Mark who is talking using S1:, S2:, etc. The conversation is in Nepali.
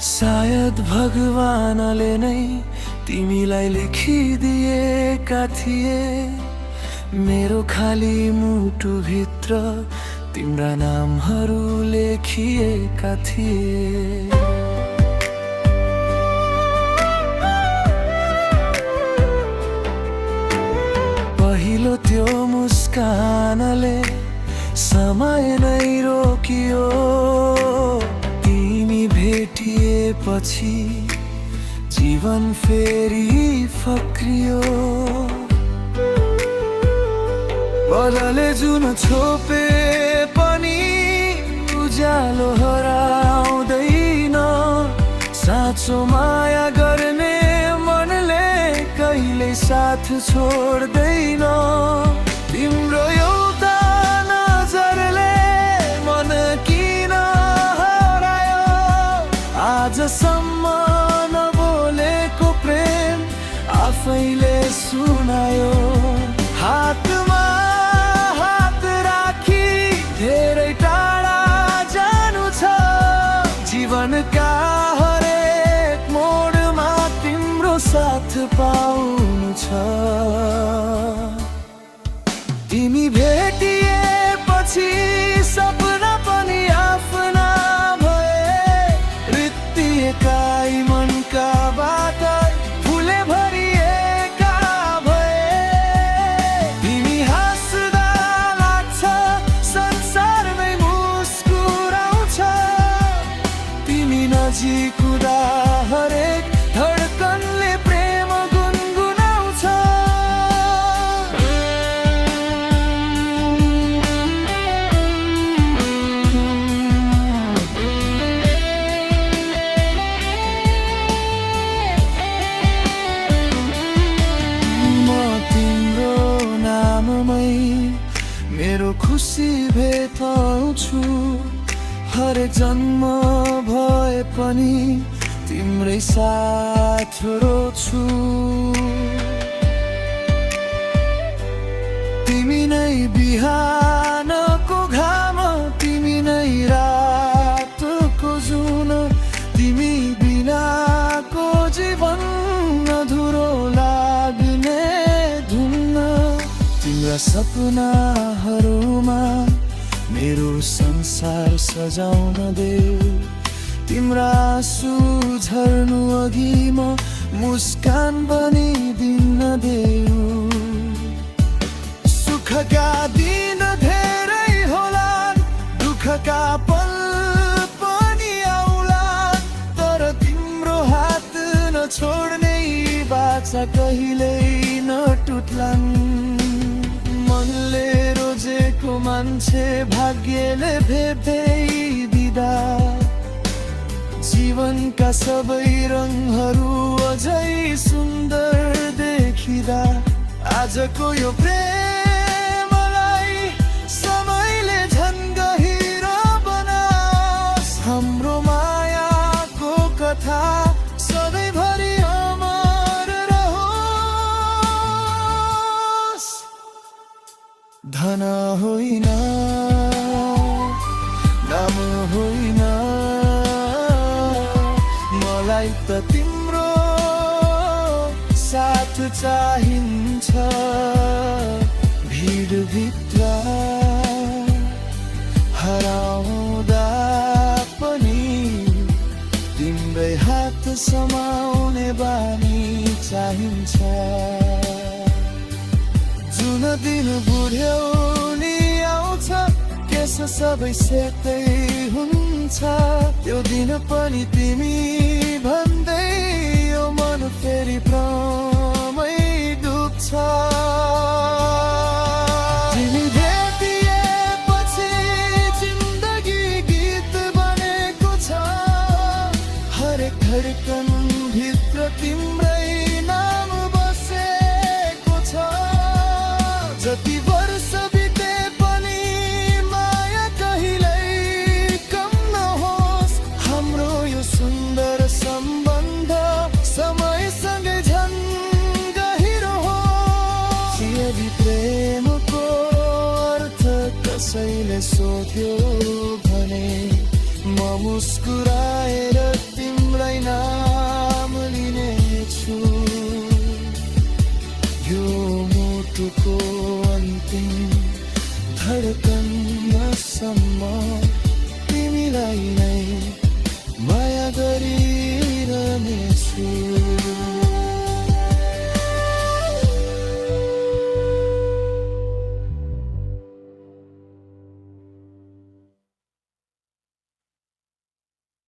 S1: सायद भगवानले नै तिमीलाई लेखिदिएका थिए। मेरो खाली मुटुभित्र तिम्रा नामहरू लेखिएका थिए। पहिलो त्यो मुस्कानले समय नै रोकियो। तिमी भेटिएपछि जीवन फेरि फक्रियो। बदले जुन छोपे पनि उज्यालो हराउँदैन। साँचो माया गर्ने मनले कहिले साथ छोड्दैन। तिम्रो एउटा नजरले मन किन हरायो। आजसम्म नबोलेको प्रेम आफैले सुनायो। हातमा हात राखी धेरै टाढा जानु छ। जीवनका हरेक मोडमा तिम्रो साथ पाउनु छ। तिमी भेटिएपछि सपना पनि आफ्ना भए। रित्तिएका मनका बाटा फुले भरिएका भए। तिमी हाँस्दा लाग्छ संसारमै मुस्कुराउँछ। तिमी नजिक हुँदा हरेक धडकनले प्रेम गुनगुनाउँछ। म तिम्रो नाममै मेरो खुसी भेटाउँछु। हरेक जन्म भए पनि तिम्रै साथ रोज्छु। तिमी नै बिहानको घाम, तिमी नै रातको जुन। तिमी बिनाको जीवन अधुरो लाग्ने धुन। तिम्रा सपनाहरूमा मेरो संसार सजाउन देऊ। तिम्रा आँसु झर्नु अघि म मुस्कान बनिदिन देऊ। सुखका दिन धेरै होलान्, दुःखका पल पनि आउलान्। तर तिम्रो हात नछोड्ने बाचा कहिल्यै नटुट्लान्। मनले रोजेको मान्छे भाग्यले भेट्दैदिँदा जीवनका सबै रङहरू अझै सुन्दर देखिँदा। आजको यो प्रेमलाई समयले झन् गहिरो बनाओस्। हाम्रो मायाको कथा सधैँभरि अमर रहोस्। धन होइन, नाम होइन, मलाई त तिम्रो साथ चाहिन्छ। भिडभित्र हराउँदा पनि तिम्रै हात समाउने बानी चाहिन्छ। जुन दिन बुढ्यौली आउँछ, केस सबै सेतै हुन्छ। त्यो दिन पनि तिमी भन्दै यो मन फेरि प्रेममै डुब्छ। तिमी भेटिएपछि जिन्दगी गीत बनेको छ। हरेक धडकन भित्र तिम्रै नाम बसेको छ। जति वर्ष बिते पनि माया कहिल्यै कम नहोस्। हाम्रो यो सुन्दर सम्बन्ध समयसँगै झन् गहिरो होस्। यदि प्रेमको अर्थ कसैले सोध्यो भने म मुस्कुराएर तिम्रो तिमीलाई